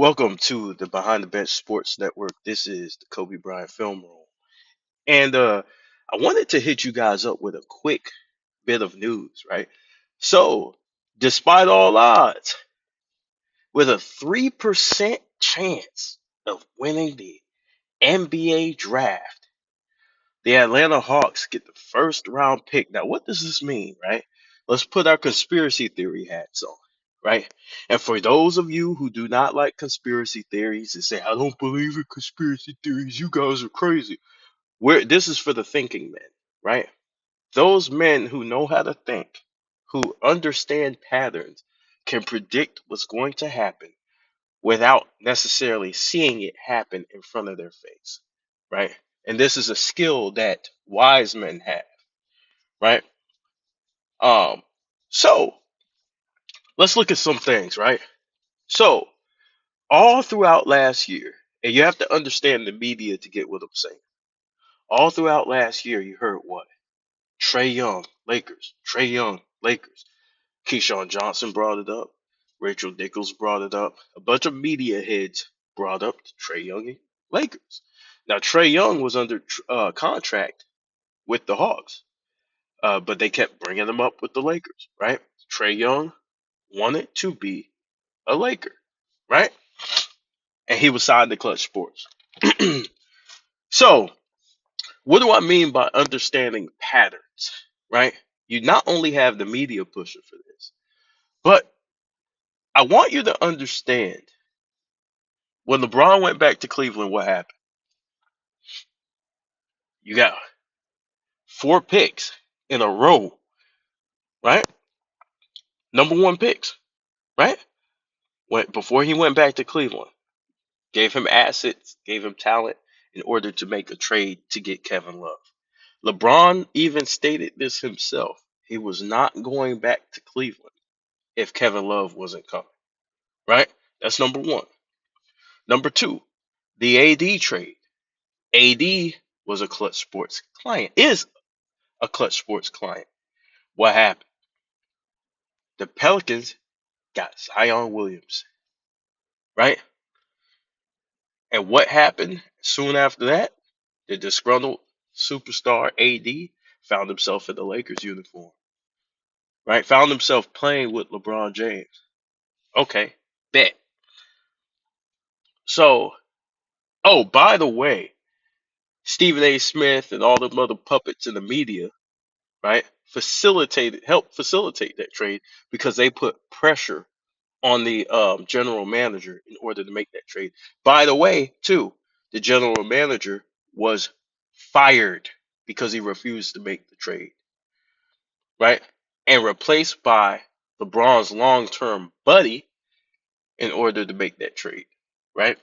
Welcome to the Behind the Bench Sports Network. This is the Kobe Bryant Film Room. And I wanted to hit you guys up with a quick bit of news, right? So, despite all odds, with a 3% chance of winning the NBA draft, the Atlanta Hawks get the first round pick. Now, what does this mean, right? Let's put our conspiracy theory hats on, right? And for those of you who do not like conspiracy theories and say, I don't believe in conspiracy theories, you guys are crazy. This is for the thinking men, right? Those men who know how to think, who understand patterns, can predict what's going to happen without necessarily seeing it happen in front of their face, right? And this is a skill that wise men have, right? Um, so let's look at some things, right? So all throughout last year, and you have to understand the media to get what I'm saying. All throughout last year, you heard what? Trae Young, Lakers. Trae Young, Lakers. Keyshawn Johnson brought it up. Rachel Nichols brought it up. A bunch of media heads brought up Trae Young, Lakers. Now Trae Young was under contract with the Hawks, but they kept bringing him up with the Lakers, right? Trae Young wanted to be a Laker, right? And he was signed to Clutch Sports. So, what do I mean by understanding patterns, right? You not only have the media pushing for this, but I want you to understand when LeBron went back to Cleveland, what happened? You got four picks in a row, right? Number one picks, right? Before he went back to Cleveland, gave him assets, gave him talent in order to make a trade to get Kevin Love. LeBron even stated this himself. He was not going back to Cleveland if Kevin Love wasn't coming, right? That's number one. Number two, the AD trade. AD was a Clutch Sports client, is a Clutch Sports client. What happened? The Pelicans got Zion Williams, right? And what happened soon after that? The disgruntled superstar AD found himself in the Lakers uniform, right? Found himself playing with LeBron James. Okay, bet. So, oh, by the way, Stephen A. Smith and all the other puppets in the media, right, helped facilitate that trade because they put pressure on the general manager in order to make that trade. By the way, too, the general manager was fired because he refused to make the trade, right? And replaced by LeBron's long-term buddy in order to make that trade, right?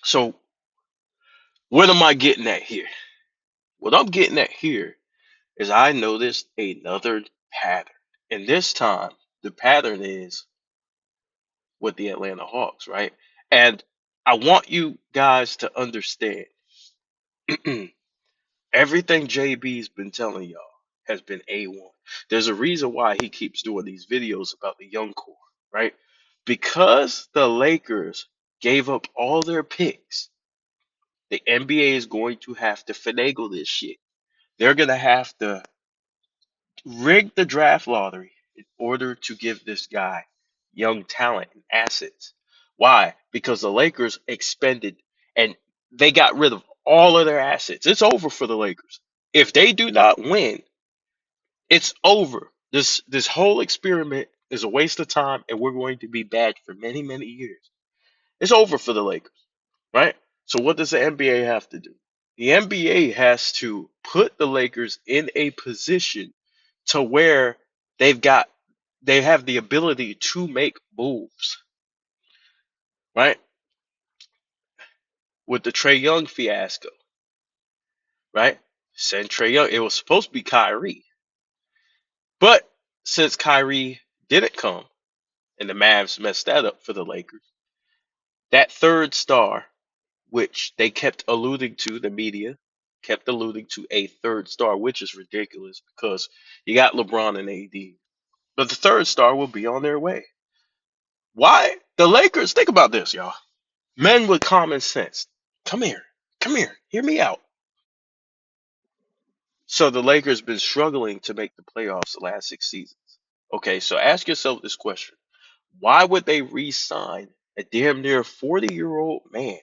So, what am I getting at here? What I'm getting at here is I noticed another pattern. And this time, the pattern is with the Atlanta Hawks, right? And I want you guys to understand everything JB's been telling y'all has been A1. There's a reason why he keeps doing these videos about the young core, right? Because the Lakers gave up all their picks, the NBA is going to have to finagle this shit. They're going to have to rig the draft lottery in order to give this guy young talent and assets. Why? Because the Lakers expended and they got rid of all of their assets. It's over for the Lakers. If they do not win, it's over. This whole experiment is a waste of time and we're going to be bad for many, many years. It's over for the Lakers, right? So what does the NBA have to do? The NBA has to put the Lakers in a position to where they've got they have the ability to make moves, right? With the Trae Young fiasco, right? Send Trae Young. It was supposed to be Kyrie, but since Kyrie didn't come and the Mavs messed that up for the Lakers, that third star, which they kept alluding to, the media kept alluding to a third star, which is ridiculous because you got LeBron and AD, but the third star will be on their way. Why? The Lakers, think about this, y'all. Men with common sense. Come here. Come here. Hear me out. So the Lakers been struggling to make the playoffs the last 6 seasons. Okay, so ask yourself this question. Why would they re-sign a damn near 40-year-old man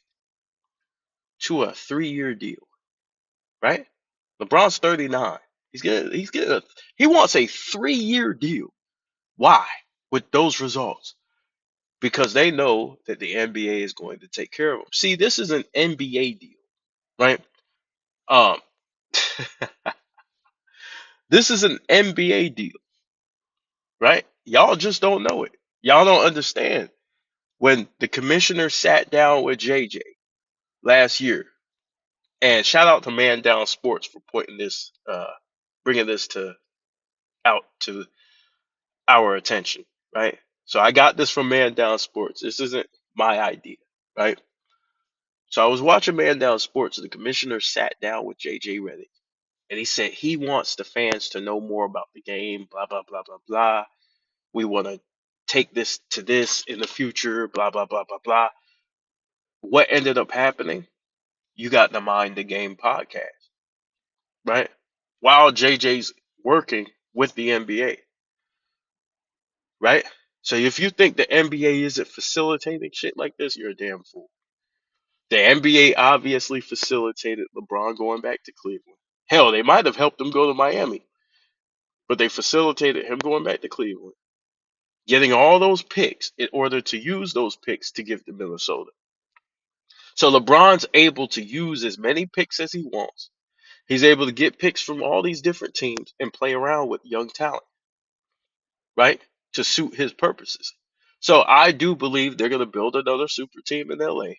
to a 3-year deal, right? LeBron's 39. He wants a 3-year deal. Why? With those results. Because they know that the NBA is going to take care of them. See, this is an NBA deal, right? Um, this is an NBA deal, right? Y'all just don't know it. Y'all don't understand. When the commissioner sat down with JJ last year, and shout out to Man Down Sports for putting this, bringing this to out to our attention, right? So I got this from Man Down Sports. This isn't my idea, right? So I was watching Man Down Sports, and the commissioner sat down with JJ Redick, and he said he wants the fans to know more about the game, blah blah blah blah blah. We want to take this to this in the future, blah blah blah blah blah. What ended up happening? You got the Mind the Game podcast, right? While JJ's working with the NBA, right? So if you think the NBA isn't facilitating shit like this, you're a damn fool. The NBA obviously facilitated LeBron going back to Cleveland. Hell, they might have helped him go to Miami, but they facilitated him going back to Cleveland, getting all those picks in order to use those picks to give to Minnesota. So LeBron's able to use as many picks as he wants. He's able to get picks from all these different teams and play around with young talent, right? To suit his purposes. So I do believe they're going to build another super team in LA,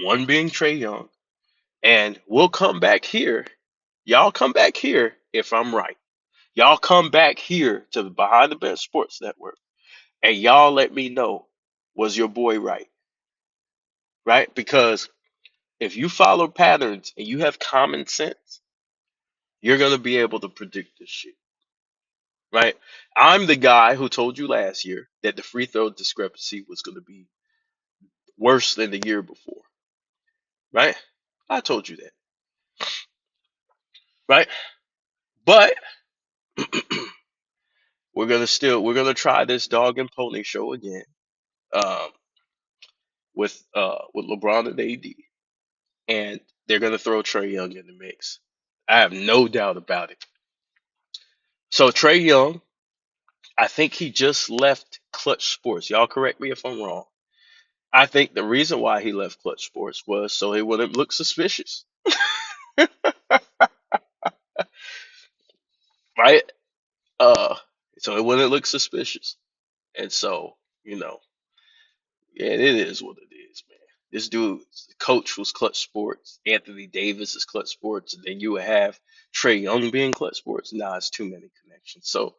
one being Trae Young, and we'll come back here. Y'all come back here if I'm right. Y'all come back here to the Behind the Bench Sports Network, and y'all let me know, was your boy right? Right? Because if you follow patterns and you have common sense, you're going to be able to predict this shit. Right? I'm the guy who told you last year that the free throw discrepancy was going to be worse than the year before. Right? I told you that. Right? But we're gonna try this dog and pony show again. Um, with LeBron and AD, and they're gonna throw Trey Young in the mix. I have no doubt about it. So Trey Young, I think he just left Clutch Sports. Y'all correct me if I'm wrong. I think the reason why he left Clutch Sports was so he wouldn't look suspicious, right? Uh, so it wouldn't look suspicious, and so you know, yeah, it is what it is, man. This dude, coach was Clutch Sports. Anthony Davis is Clutch Sports, and then you would have Trey Young being Clutch Sports. Nah, it's too many connections. So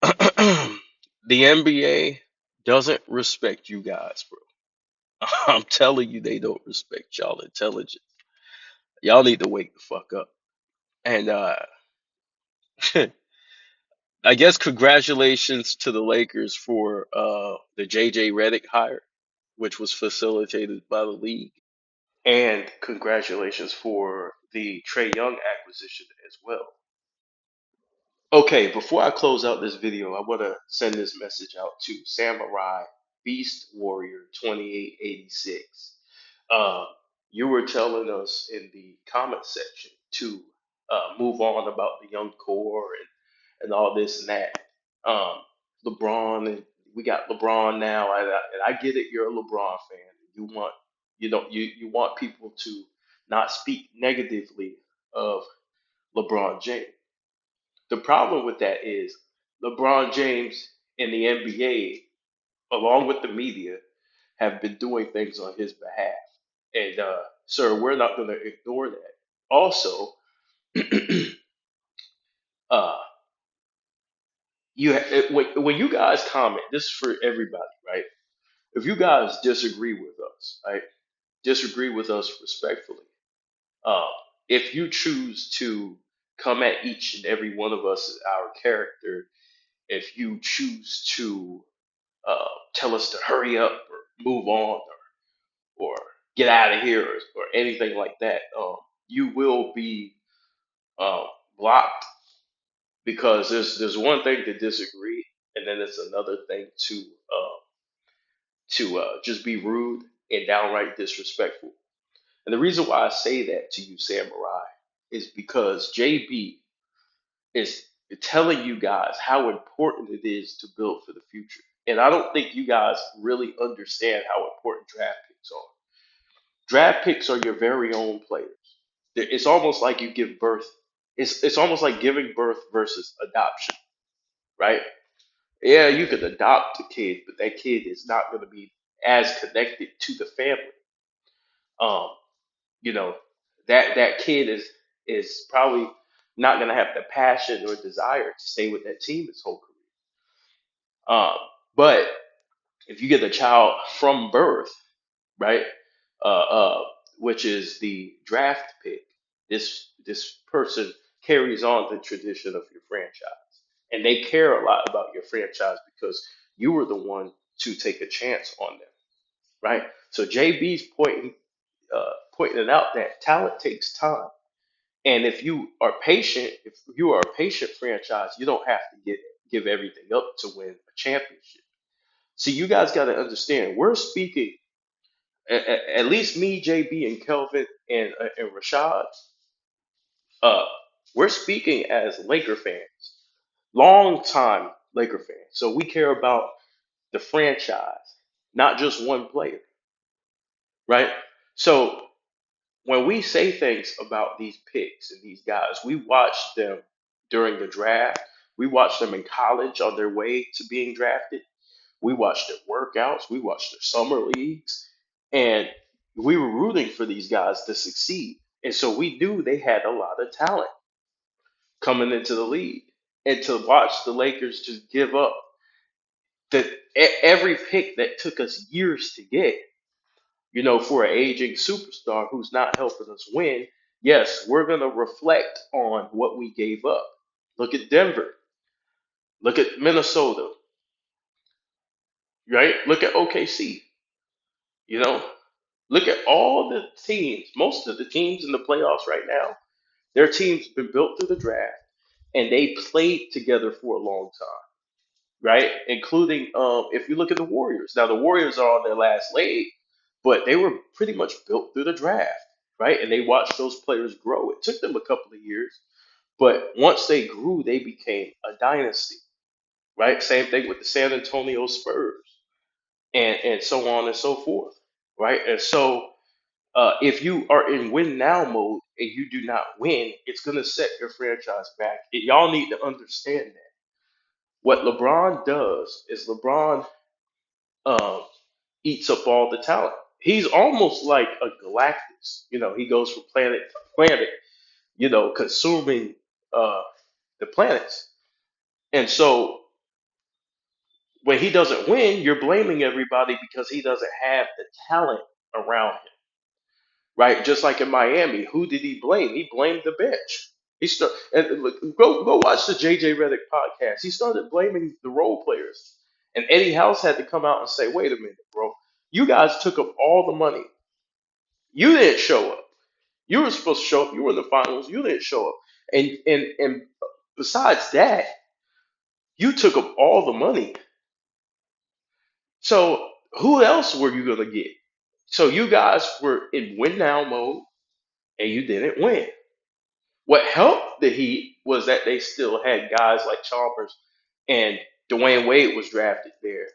the NBA doesn't respect you guys, bro. I'm telling you, they don't respect y'all intelligence. Y'all need to wake the fuck up. And I guess congratulations to the Lakers for the JJ Redick hire, which was facilitated by the league. And congratulations for the Trey Young acquisition as well. Okay, before I close out this video, I want to send this message out to Samurai Beast Warrior 2886. Uh, you were telling us in the comment section to move on about the young core and all this and that. Um, LeBron, and we got LeBron now, and I get it. You're a LeBron fan. You want you want people to not speak negatively of LeBron James. The problem with that is LeBron James and the NBA, along with the media, have been doing things on his behalf. And sir, we're not going to ignore that. Also, uh, when you guys comment, this is for everybody, right? If you guys disagree with us, right? Disagree with us respectfully. Um, if you choose to come at each and every one of us as our character, if you choose to tell us to hurry up or move on or get out of here or anything like that. You will be um, blocked because there's one thing to disagree, and then it's another thing to just be rude and downright disrespectful. And the reason why I say that to you, Samurai, is because JB is telling you guys how important it is to build for the future. And I don't think you guys really understand how important draft picks are. Draft picks are your very own players. It's almost like you give birth. It's almost like giving birth versus adoption, right? Yeah, you could adopt a kid, but that kid is not going to be as connected to the family. Um, you know, that kid is probably not going to have the passion or desire to stay with that team his whole career. But if you get a child from birth, right, uh, uh, which is the draft pick, this person carries on the tradition of your franchise, and they care a lot about your franchise because you were the one to take a chance on them, right? So JB's pointing out that talent takes time. And if you are patient, if you are a patient franchise, you don't have to give everything up to win a championship. See, you guys got to understand. We're speaking, at least me, JB, and Kelvin, and Rashad. Uh, we're speaking as Laker fans, long time Laker fans. So we care about the franchise, not just one player, right? So when we say things about these picks and these guys, we watch them during the draft. We watch them in college on their way to being drafted. We watched their workouts. We watched their summer leagues. And we were rooting for these guys to succeed. And so we knew they had a lot of talent coming into the league. And to watch the Lakers just give up every pick that took us years to get, for an aging superstar who's not helping us win, yes, we're going to reflect on what we gave up. Look at Denver. Look at Minnesota, right? Look at OKC, you know? Look at all the teams, most of the teams in the playoffs right now. Their teams been built through the draft, and they played together for a long time, right? Including, if you look at the Warriors. Now, the Warriors are on their last leg, but they were pretty much built through the draft, right? And they watched those players grow. It took them a couple of years, but once they grew, they became a dynasty, right? Same thing with the San Antonio Spurs, and so on and so forth, right? And so, if you are in win now mode and you do not win, it's going to set your franchise back. And y'all need to understand that. What LeBron does is LeBron um, eats up all the talent. He's almost like a Galactus. He goes from planet to planet, consuming uh, the planets. And so when he doesn't win, you're blaming everybody because he doesn't have the talent around him, right? Just like in Miami, who did he blame? He blamed the bench. And look, go watch the JJ Redick podcast. He started blaming the role players, and Eddie House had to come out and say, "Wait a minute, bro. You guys took up all the money. You didn't show up. You were supposed to show up. You were in the finals. You didn't show up. And besides that, you took up all the money. So who else were you gonna get? So you guys were in win now mode, and you didn't win. What helped the Heat was that they still had guys like Chalmers, and Dwayne Wade was drafted there.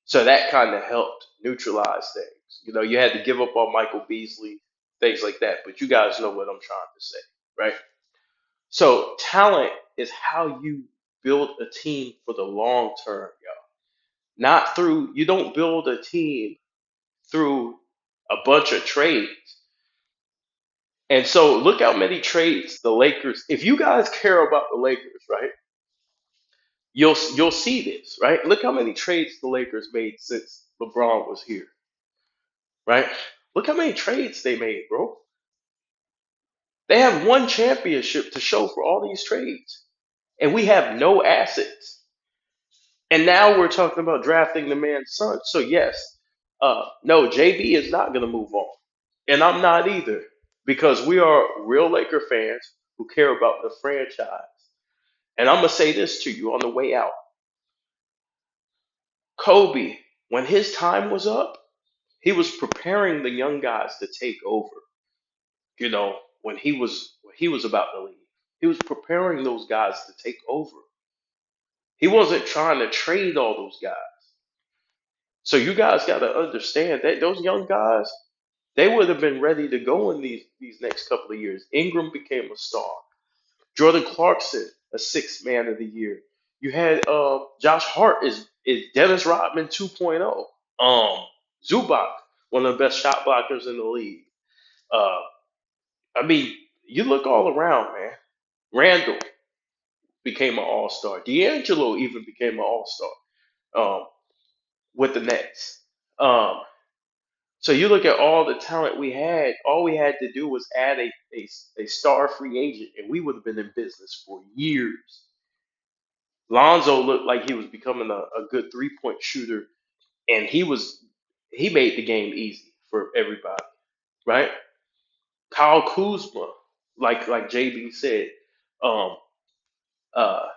So that kind of helped neutralize things. You had to give up on Michael Beasley, things like that. But you guys know what I'm trying to say, right? So talent is how you build a team for the long term, y'all. Not through, you don't build a team through a bunch of trades. And so look how many trades the Lakers, if you guys care about the Lakers, right? You'll see this, right? Look how many trades the Lakers made since LeBron was here, right? Look how many trades they made, bro. They have one championship to show for all these trades, and we have no assets. And now we're talking about drafting the man's son. So yes, no, JB is not going to move on, and I'm not either, because we are real Laker fans who care about the franchise. And I'm gonna say this to you on the way out: Kobe, when his time was up, he was preparing the young guys to take over. When he was about to leave, he was preparing those guys to take over. He wasn't trying to trade all those guys. So you guys got to understand that those young guys, they would have been ready to go in these next couple of years. Ingram became a star. Jordan Clarkson, a sixth man of the year. You had Josh Hart is Dennis Rodman 2.0. Zubac, one of the best shot blockers in the league. Uh, I mean, you look all around, man. Randall became an all star. D'Angelo even became an all star with the Nets. Um, so you look at all the talent we had. All we had to do was add a star free agent, and we would have been in business for years. Lonzo looked like he was becoming a good 3 point shooter, and he made the game easy for everybody, right? Kyle Kuzma, like JB said, um, uh,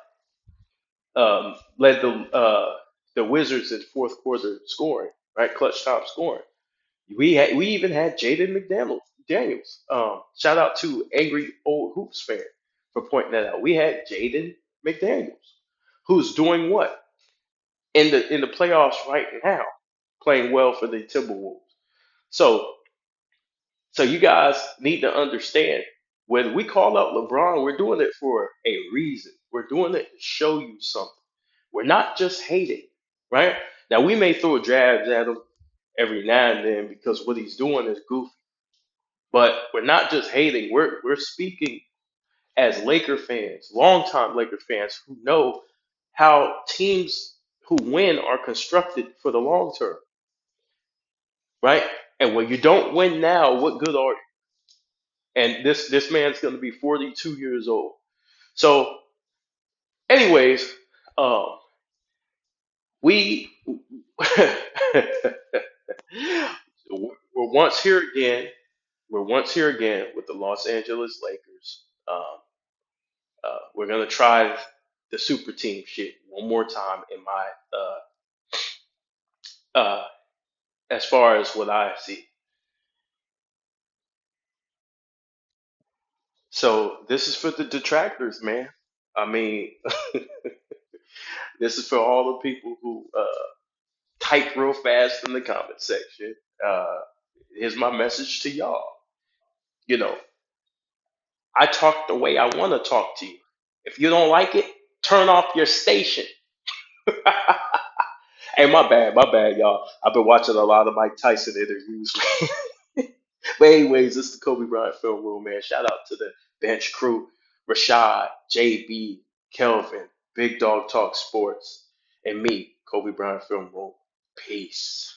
led the Wizards in fourth quarter scoring, right? Clutch time scoring. We even had Jaden Daniels. Shout out to Angry Old Hoops fan for pointing that out. We had Jaden McDaniels, who's doing what in the playoffs right now, playing well for the Timberwolves. So so you guys need to understand, when we call out LeBron, we're doing it for a reason. We're doing it to show you something. We're not just hating, right? Now we may throw jabs at him every now and then because what he's doing is goofy. But we're not just hating. We're speaking as Laker fans, longtime Laker fans who know how teams who win are constructed for the long term, right? And when you don't win now, what good are you? And this man's going to be 42 years old. So, anyways, um, we we're once here again. We're once here again with the Los Angeles Lakers. We're gonna try the super team shit one more time in my as far as what I see. So this is for the detractors, man. I mean, this is for all the people who type real fast in the comment section. Uh, Here's my message to y'all. You know, I talk the way I want to talk to you. If you don't like it, turn off your station. Hey, my bad, y'all. I've been watching a lot of Mike Tyson interviews. But anyways, this is the Kobe Bryant Film Room, man. Shout out to the bench crew, Rashad, JB, Kelvin, Big Dog Talk Sports, and me, Kobe Bryant Film Room. Peace.